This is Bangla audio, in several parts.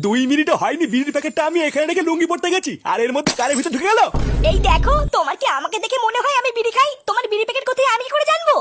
2 মিনিটও হয়নি বিড়ির প্যাকেটটা আমি এখানে রেখে লুঙ্গি পড়তে গেছি, আর এর মধ্যে কারের ভিতরে ঢুকে গেল। এই দেখো, তোমার কি আমাকে দেখে মনে হয় আমি বিড়ি খাই? তোমার বিড়ি প্যাকেট কোথায় আমি কি করে জানবো?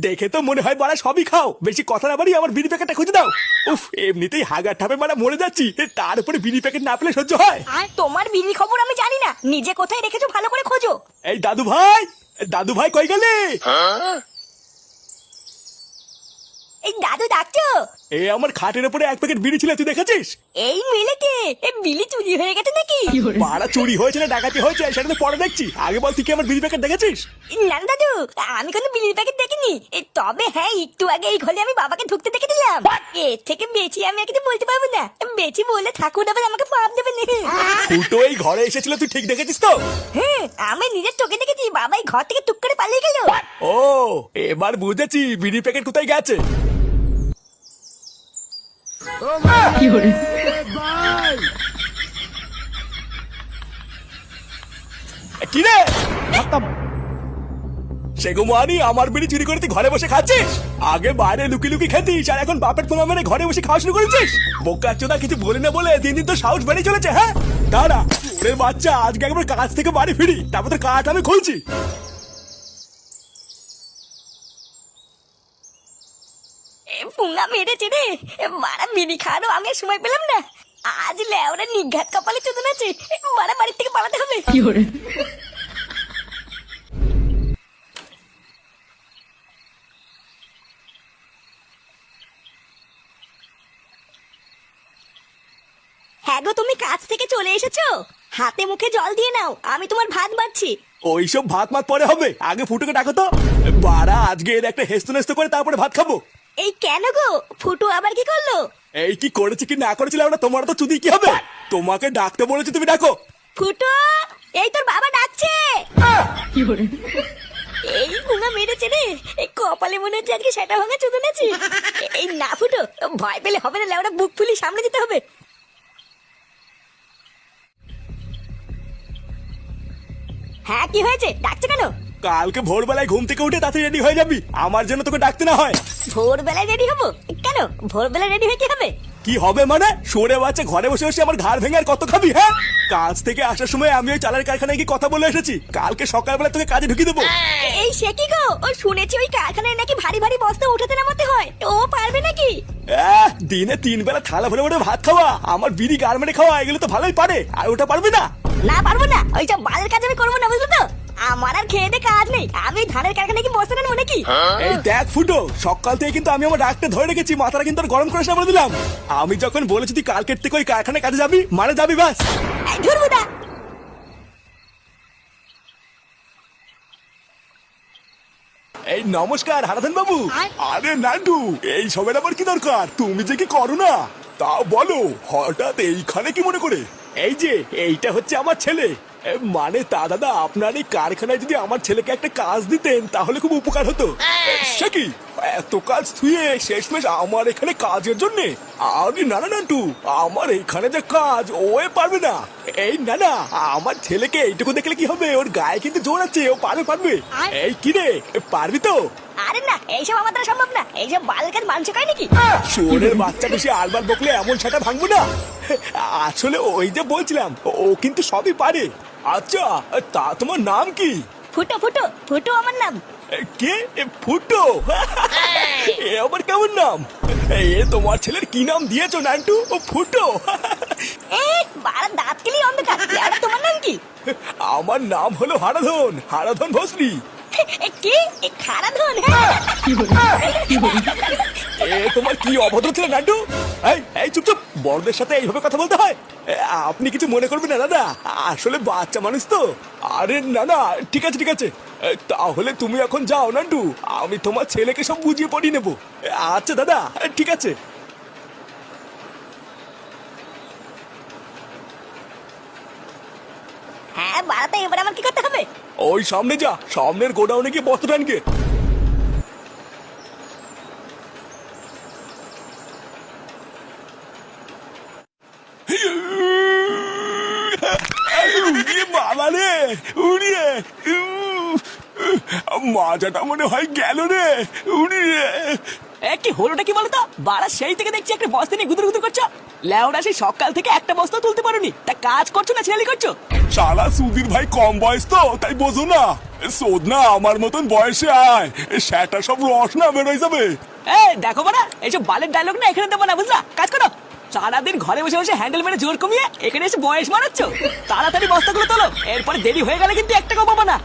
দেখে তো মনে হয় বাড়া সবই খাও, বেশি কথা না বাড়ি আমার বিড়ি প্যাকেটটা খুঁজে দাও। উফ, এমনিতেই হাগার ঠাপে মারা মরে যাচ্ছি, তার উপরে বিড়ি প্যাকেট না পেলে সহ্য হয়? আর তোমার বিড়ির খবর আমি জানি না, নিজে কোথায় রেখেছো ভালো করে খোঁজো। এই দাদু ভাই, দাদু ভাই কই গেলে? এই দাদু ডাকছো? এ আমার খাটের উপরে এক প্যাকেট বিড়ি ছিল, তুই দেখেছিস? এই মিলেকে বিলি চুরি হয়ে গেছে নাকি? বাড়া চুরি হয়েছে না ডাকাতি হয়েছে সেটা তো পরে দেখছি, আগে বল তুই কি আমার বিড়ি প্যাকেট দেখেছিস? না না দাদু, আমি কোনো বিলির প্যাকেট দেখিনি। তবে হ্যাঁ, একটু আগে এই ঘরে আমি বাবাকে ঢুকতে দেখে দিলাম। এর থেকে বেশি আমি আর কিছু বলতে পারবো না, বেশি বললে ঠাকুর আবার আমাকে পাপ দেবে না। ফুটো এই ঘরে এসেছিল, তুই ঠিক দেখেছিস তো? হ্যাঁ, আমি নিজের চোখে দেখেছি, বাবা এই ঘর থেকে টুক করে পালিয়ে গেল। ও, এবার বুঝেছি বিড়ি প্যাকেট কোথায় গেছে। কি রে সেগো মানি, আমার বিড়ি চুরি করে তুই ঘরে বসে খাচ্ছিস? আগে বাইরে লুকি লুকি খেতিস, আর এখন বাপের পোঙা মেরে ঘরে বসে খাওয়া শুরু করেছিস? বোকা চোদা কিছু বলি না বলে দিন দিন তো সাহস বেড়ে চলেছে। হ্যাঁ দাঁড়া, ওরে বাচ্চা, আজকে একবার কাজ থেকে বাড়ি ফিরি, তারপর তোর কাঠ আমি খুলছি। পুঙ্গা মেরেছে রে, মারা বিড়ি খাওয়ারও আমি আর সময় পেলাম না। আজ লেওরা নিঘাত কপালে চোদন আছে, মারা বাড়ির থেকে পালাতে হবে। হ্যাঁ গো, তুমি কাজ থেকে চলে এসেছো? হাতে মুখে জল দিয়ে নাও, আমি তোমার ভাত বাড়ছি। ওইসব ভাত মাত পরে হবে, আগে ফুটোকে ডাকো তো। বাড়া আজকে এর একটা হেস্ত নেস্ত করে তারপরে ভাত খাবো। এই কেন গো, ফুটু আবার কি করলো? এই কি করেছে কি না করেছিল ওটা তোমার তো চুদি কি হবে? তোমাকে ডাকতে বলেছি, তুমি ডাকো। ফুটু, এই তোর বাবা ডাকছে। এই পুঙ্গা মেরেছে রে, এই কপালে মনে হচ্ছে আজকে সেটা ভাঙা চোদন আছে। এই না ফুটো, ভয় পেলে হবে না, লেওরা বুক ফুলি সামনে যেতে হবে। হ্যাঁ কি হয়েছে, ডাকছো কেন? কালকে ভোরবেলায় ঘুম থেকে উঠে তাড়াতাড়ি রেডি হয়ে যাবি, আমার জন্য তোকে ডাকতে না হয়। ভোরবেলায় রেডি হবো কেন? ভোরবেলায় রেডি হয়ে কি হবে? কি হবে মানে? সরে বাচ্চা ঘরে বসে বসে আমার ঘাড় ভেঙে আর কত খাবি? হ্যাঁ, কাজ থেকে আসার সময় আমি ওই চালের কারখানায় গিয়ে কথা বলে এসেছি, কালকে সকালবেলা তোকে কাজে ঢুকিয়ে দেবো। এই সে কি গো, ও শুনেছি ওই কারখানায় নাকি ভারী ভারী বস্তা উঠাতে নামাতে হয়, ও পারবে নাকি? দিনে 3 বেলা থালা ভরে ভরে ভাত খাওয়া, আমার বিড়ি গার্মেন্টে খাওয়া, এগুলো তো ভালোই পারে, আর ওটা পারবে না? না পারবো না, ওইসব বালের কাজ আমি করবো না, বুঝলো তো? আমার আর খেয়ে দিয়ে কাজ নেই, আমি ধানের কারখানায় কি বসতে নেবো নাকি? এই দেখ ফুটো, সকাল থেকে কিন্তু আমি আমার ডাকটা ধরে রেখেছি, মাথাটা কিন্তু আর গরম করে সামনে দিলাম। আমি যখন বলেছি তুই কালকের থেকে ওই কারখানায় কাজে যাবি, মানে যাবি বাস। ধরবো না। এই নমস্কার হারাধন বাবু। আরে নান্টু, এই সবের আবার কি দরকার? তুমি যে কি করো না তা বলো, হঠাৎ এইখানে কি মনে করে? এই যে এইটা হচ্ছে আমার ছেলে। মানে তা দাদা, আপনার এই কারখানায় যদি আমার ছেলেকে একটা কাজ দিতেন তাহলে খুব উপকার হতো। সে কি এত কাজ থুয়ে শেষমেশ আমার এখানে কাজের জন্যে? আরে না না নান্টু, আমার এখানে যে কাজ ও পারবে না। এই না না, আমার ছেলেকে এইটুকু দেখলে কি হবে, ওর গায়ে কিন্তু জোর আছে, ও পারবে পারবে। এই কি রে, পারবি তো? আরে না, এইসব আমার দ্বারা সম্ভব না, এইসব বালের কাজ মানুষ খায় নাকি? শোনের বাচ্চা বেশি আলবার বকলে এমন সেটা ভাঙবো না। আসলে ওই যে বলছিলাম, ও কিন্তু সবই পারে। আচ্ছা তা তোমার নাম কি? ফুটো ফুটো ফুটো আমার নাম। কে? ফুটো? এ আবার কেমন নাম? এ তোমার ছেলের কি নাম দিয়েছো নান্টু? ও ফুটো? বাড়া দাঁত কেলি অন্ধকার, আর তোমার নাম কি? আমার নাম হলো হারাধন, হারাধন ভস্রী। কি খারাধন? এ তোমার কি অভদ্র ছিল নান্টু? এই চুপ চুপ, বড়দের সাথে এইভাবে কথা বলতে হয়? আপনি কিছু মনে করবেন না দাদা, আসলে বাচ্চা মানুষ তো। আরে না না, ঠিক আছে ঠিক আছে, তাহলে তুমি এখন যাও নান্টু, আমি তোমার ছেলেকে সব বুঝিয়ে পড়িয়ে নেবো। আচ্ছা দাদা, ঠিক আছে। হ্যাঁ বাড়াতে, এবার আমার কি করতে হবে? ওই সামনে যা, সামনের গোডাউনে গিয়ে বস্তা আনকে। বাবা রে, উড়িয়ে মাজাটা মনে হয় গেল রে, উড়িয়ে। কি হলোটা কি বলতো? বাড়া সেই থেকে দেখছি একটা বস্তা নিয়ে গুদুর গুদুর করছো। লেওরা সেই সকাল থেকে একটা বস্তা তুলতে পারোনি, তা কাজ করছো না ছেলে করছো? শালা সুধীর ভাই কম বয়স তো তাই বোঝো না। শোধ না আমার মতন বয়সে আয়, সেটা সব রস না বেরোয় যাবে। দেখো বাড়া, এইসব বালের ডায়লগ না এখানে দেবো না, বুঝলা? কাজ করো। সারাদিন ঘরে বসে বসে হ্যান্ডেল মেরে জোর কমিয়ে এখানে এসে বয়স মারাচ্ছ। তাড়াতাড়ি বস্তাগুলো তোলো, এরপরে দেরি হয়ে গেলে কিন্তু একটা পাবো না।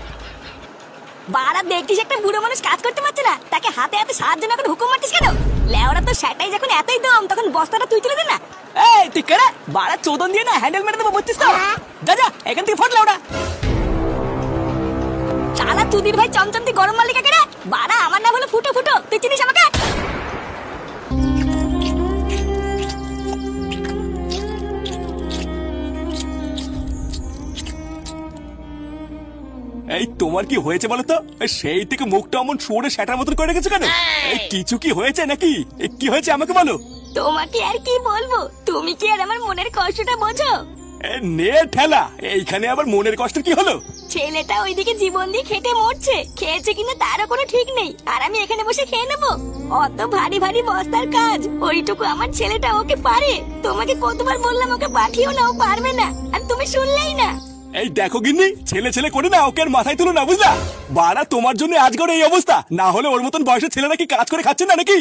বাড়া দেখছিস একটা বুড়ো মানুষ কাজ করতে পারছে না, তাকে হাতে হাতে সাহায্য না করে হুকুম মারছিস কেন? লেওরা তো সেটাই যখন এতই দম তখন বস্তাটা তুই তুলে দে না। তুই কেড়ে বাড়া চোদন দিয়ে না হ্যান্ডেল মেরে দেবো বুঝছিস তো? যা যা এখান থেকে ফট লেওরা। শালা চুদির ভাই চমচমতি গরম মালিকা কেড়ে। বাড়া আমার নাম হলো ফুটো ফুটো, তুই চিনিস আমাকে? এই তোমার কি হয়েছে বলো তো? সেই থেকে মুখটা অমন সরে সেটার মতন করে রেখেছো কেন? এই কিছু কি হয়েছে নাকি? কি হয়েছে আমাকে বলো। তোমাকে আর কি বলবো, তুমি কি আর আমার মনের কষ্টটা বোঝো? নে ঠেলা, এইখানে আবার মনের কষ্ট কি হলো? ছেলেটা ওইদিকে জীবন দিয়ে খেটে মরছে, খেয়েছে কিনা তারও কোনো ঠিক নেই, আর আমি এখানে বসে খেয়ে নেবো? অত ভারী ভারী বস্তার কাজ ওইটুকু আমার ছেলেটা ওকে পারে? তোমাকে কতবার বললাম ওকে পাঠিও না, ও পারবে না, আর তুমি শুনলেই না। এই দেখো গিন্নি, ছেলে ছেলে করে না ওকে আর মাথায় তুলো না, বুঝলা? বাড়া তোমার জন্য আজকের এই অবস্থা, না হলে ওর মতন বয়সের ছেলেরা কি কাজ করে খাচ্ছে না নাকি?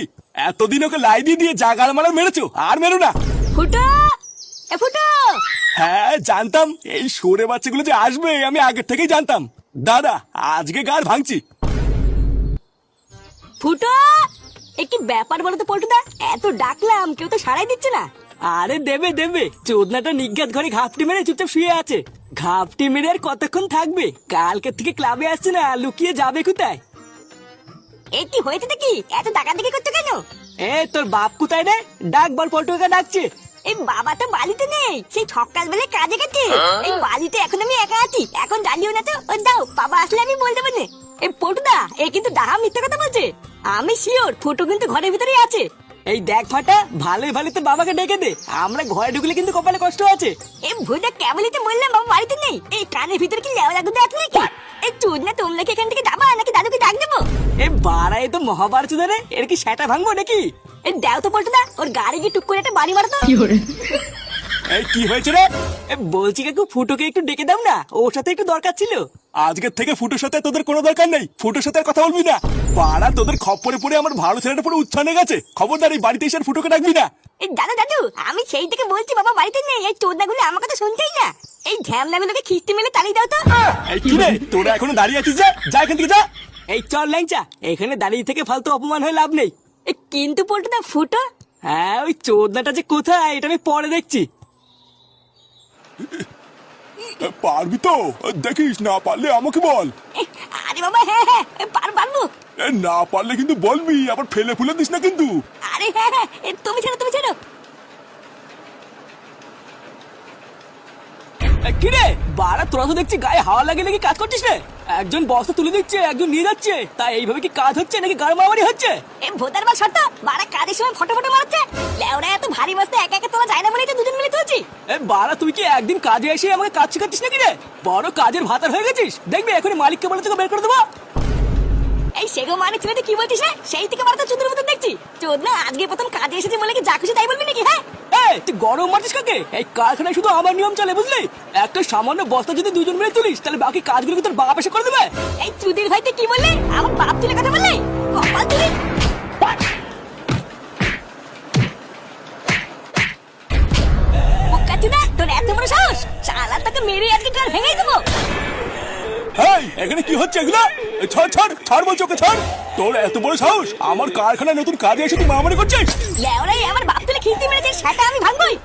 এতদিন ওকে লাই দিয়ে দিয়ে জাগার মারার মেরেছো, আর মেরো না। ফুটো, এ ফুটো। হ্যাঁ জানতাম এই সরে বাচ্চাগুলো যে আসবে, আমি আগের থেকেই জানতাম। দাদা আজকে গার ভাঙছি। ফুটো, এ কি ব্যাপার বলো তো পল্টুদা? এত ডাকলাম কেউ তো সাড়াই দিচ্ছে না। আরে দেবে দেবে, চোদনাটা নিজ্ঞাত ঘরে ঘাপটি মেরে চুপচাপ শুয়ে আছে। ঘাপটি মেরে আর কতক্ষণ থাকবে? কালকে থেকে ক্লাবে আসছে না, লুকিয়ে যাবে কোথায়? এ কি হয়েছে কি? এত ডাকাডাকি করছো কেন? তোর বাপ কোথায় রে? ডাক বল, পল্টুকে ডাকছে। এই বাবা তো বাড়িতে নেই, সেই সকাল বেলায় কাজে গেছে। এই বাড়িতে এখন আমি একা আছি, এখন জানিও না তো। ও দাও, বাবা আসলে আমি বলতে পারি। এই পটুদা এ কিন্তু ডাহা মিথ্যা কথা বলছে। আমি শিওর ফুটো কিন্তু ঘরের ভিতরেই আছে। এই দেখ ফাটা, ভালোই ভালো তো বাবাকে ডেকে দে, আমরা ঘরে ঢুকলে কিন্তু কপালে কষ্ট আছে। এই ভুদা কেবলই তো বললাম বাবা বাড়িতে নেই। এই কানের ভিতরে কি লেওয়া লাগুদা আছে নাকি? এই চুদ না, তোমরা কি এখান থেকে যাবা নাকি দাদুকে ডাক দেবো? বাড়াই তো মহাভারত ধরে, এর কি সেটা ভাঙবো নাকি? এই দাও তো পটুদা, ওর গাড়ি গিয়ে টুক করে একটা বাড়ি মারতো। এই কি হয়েছে রে? বলছি কাকু ফুটোকে একটু ডেকে দাও না, ওর সাথে একটু দরকার ছিল। আজকের থেকে ফুটোর সাথে তোদের কোনো দরকার নেই, ফুটোর সাথে আর কথা বলবি না। পাড়া তোদের খপ্পরে পড়ে আমার ভালো ছেলেটা পুরো উচ্ছানে গেছে। খবরদার এই বাড়িতে এসে আর ফুটোকে ডাকবি না। এই দাদু দাদু, আমি সেই থেকে বলছি বাবা বাড়িতে নেই। এই চোদনাগুলো আমার কথা শুনতেই না। এই ঝ্যামলাগুলোকে খিস্তি মেলে তাড়িয়ে দাও তো। এই কি রে, তোরা এখনো দাঁড়িয়ে আছিস? যা যা এখান থেকে যা। এই চল ল্যাংচা, এখানে দাঁড়িয়ে থেকে ফালতু অপমান হয়ে লাভ নেই। কিন্তু পল্টুদা ফুটো। হ্যাঁ, ওই চোদনাটা যে কোথায় এটা আমি পরে দেখছি। পারবি তো? দেখিস, না পারলে আমাকে বল। আরে বাবা হ্যাঁ হ্যাঁ পারবো। না পারলে কিন্তু বলবি, আবার ফেলে ফুলে দিস না কিন্তু। আরে হ্যাঁ হ্যাঁ, তুমি ছেড়ো তুমি ছেড়ো। কিরে বাড়া, তোরা তো দেখছি গায়ে হাওয়া লাগে নাকি কাজ করছিস রে? একজন বস্তা তুলে দিচ্ছে, একজন নিয়ে যাচ্ছে, তাই এইভাবে কি কাজ হচ্ছে নাকি গাড়ি মারামারি হচ্ছে? এই ভোটার বা শর্ত বাড়া কাজের সময় ফটো ফটো মারছে। লেওড়া এত ভারী বস্তা একা একা তোলা যায় না বলেই তো দুজন মিলে তুলছি। বাড়া তুই কি একদিন কাজে এসে আমাকে কাজ শেখাচ্ছিস নাকি রে? বড় কাজের ভাতার হয়ে গেছিস, দেখবি এখনই মালিককে বলে তোকে বের করে দেবো। এই সেগো মানে ছেলেটা কি বলছিস? সেই থেকে বাড়া তো চুদের মতন দেখছি। চোদ না, আজকে প্রথম কাজে এসেছে বলে কি যা খুশি তাই বলবি নাকি? হ্যাঁ তুই গরম মারছিস কাকে? এই কারখানায় শুধু আমার নিয়ম চলে, বুঝলি? একটা সামান্য বস্তা যদি দুজন মিলে তুলিস, তাহলে বাকি কাজগুলো কি তোর বাপ এসে করে দেবে? এই চুদির ভাই তুই কি বললি? আমার বাপ তুলে কথা বললি? কপাল তুলি। বুকাচুদা, তোর এত বড় সাহস! শালা তোকে মেরে আজকে কাল ভেঙেই দেবো। হেই, এখানে কি হচ্ছে এগুলো? ছাড় ছাড় ছাড় বলছি, ওকে ছাড়। তোর এত বড় সাহস, আমার কারখানায় নতুন কাজে এসে তুই মারামারি করছিস? লেওড়াই আমার বাপ তুলে খিস্তি মেরেছে, সেটা আমি ভাঙবই।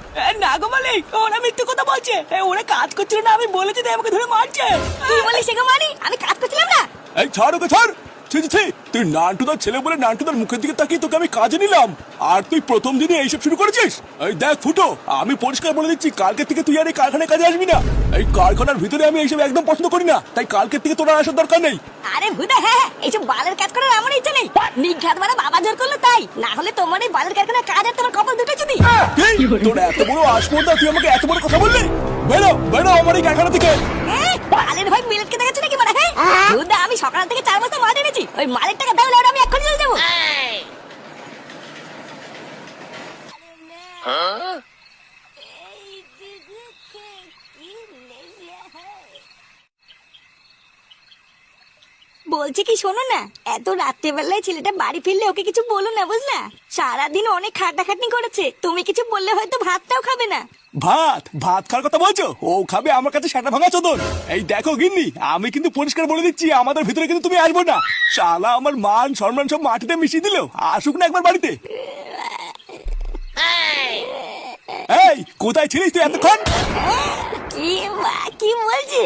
না গো মালিক, ওরা মিথ্যে কথা বলছে। ওরা কাজ করছিল না, আমি বলেছি তাই আমাকে ধরে মারছে। তুই বলিস সেগো মানে? আমি কাজ করছিলাম না। এই ছাড় ওকে ছাড়। ছি ছি ছি, তুই নান্টুদার ছেলে বলে নান্টুদার মুখের দিকে তাকিয়ে তোকে আমি কাজে নিলাম, আর তুই প্রথম দিনে এইসব শুরু করেছিস? এই দেখ ফুটো, আমি পরিষ্কার বলে দিচ্ছি, কালকে থেকে তুই আর এই কারখানায় কাজে আসবি না। এই কারখানার ভিতরে আমি এইসব একদম পছন্দ করি না, তাই কালকে থেকে তোর আসার দরকার নেই। আরে ভুদা হ্যাঁ হ্যাঁ, এইসব বালের কাজ করার আমার ইচ্ছা নেই। নিঘাত মানে বাবা জোর করলো তাই, না হলে তোমার এই বালের কারখানার কাজ আর তোমার কপাল দুটো যদি। তোর এত বড় আসমর্দা, তুই আমাকে এত বড় কথা বললি? বেরো বেরো আমার এই কারখানা থেকে। বালের ভাই মিলেটকে দেখাচ্ছ নাকি মানে? হ্যাঁ ভুদা, আমি সকাল থেকে 4 বস্তা মাল এনেছি, ওই মালের টাকা দাও, আমি এক্ষুনি চলে যাবো। বলছি কি, শোনো না, এত রাত্রেবেলায় ছেলেটা বাড়ি ফিরলে ওকে কিছু বলো না, বুঝলা? সারাদিন অনেক খাটাখাটনি করেছে, তুমি কিছু বললে হয়তো ভাতটাও খাবে না। ভাত ভাত খাওয়ার কথা বলছো? ও খাবে আমার কাছে সেটা ভাঙা চোদন। এই দেখো গিন্নি, আমি কিন্তু পরিষ্কার বলে দিচ্ছি, আমাদের ভিতরে কিন্তু তুমি আসবো না। শালা আমার মান সম্মান সব মাটিতে মিশিয়ে দিল, আসুক না একবার বাড়িতে। এই কোথায় ছিলিস তুই এতক্ষণ? কি বলছে?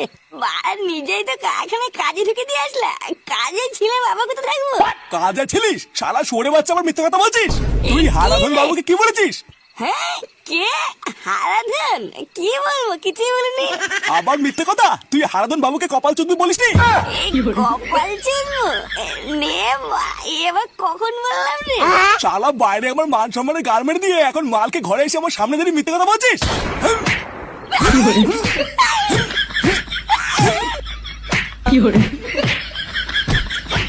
নিজেই তো এখানে কাজে ঢুকে দিয়ে আসলা। কাজে ছিলে, বাবা কোথায় থাকবো? কাজে ছিলিস? শালা সরে বাচ্চা, আমার মিথ্যা কথা বলছিস। তুই হারাধন বাবুকে কি বলেছিস? হ্যাঁ, কে হারাধন? কি বলবো, কিছুই বলিনি। আবার মিথ্যে কথা? তুই হারাধন বাবুকে কপাল চুদবি বলিসনি? কপাল চুদবো? নে এবার কখন বললাম রে? শালা বাইরে আমার মান সম্মানের গার্মেন্ট দিয়ে এখন মালকে ঘরে এসে আমার সামনে দাঁড়িয়ে মিথ্যে কথা বলছিস? কি hore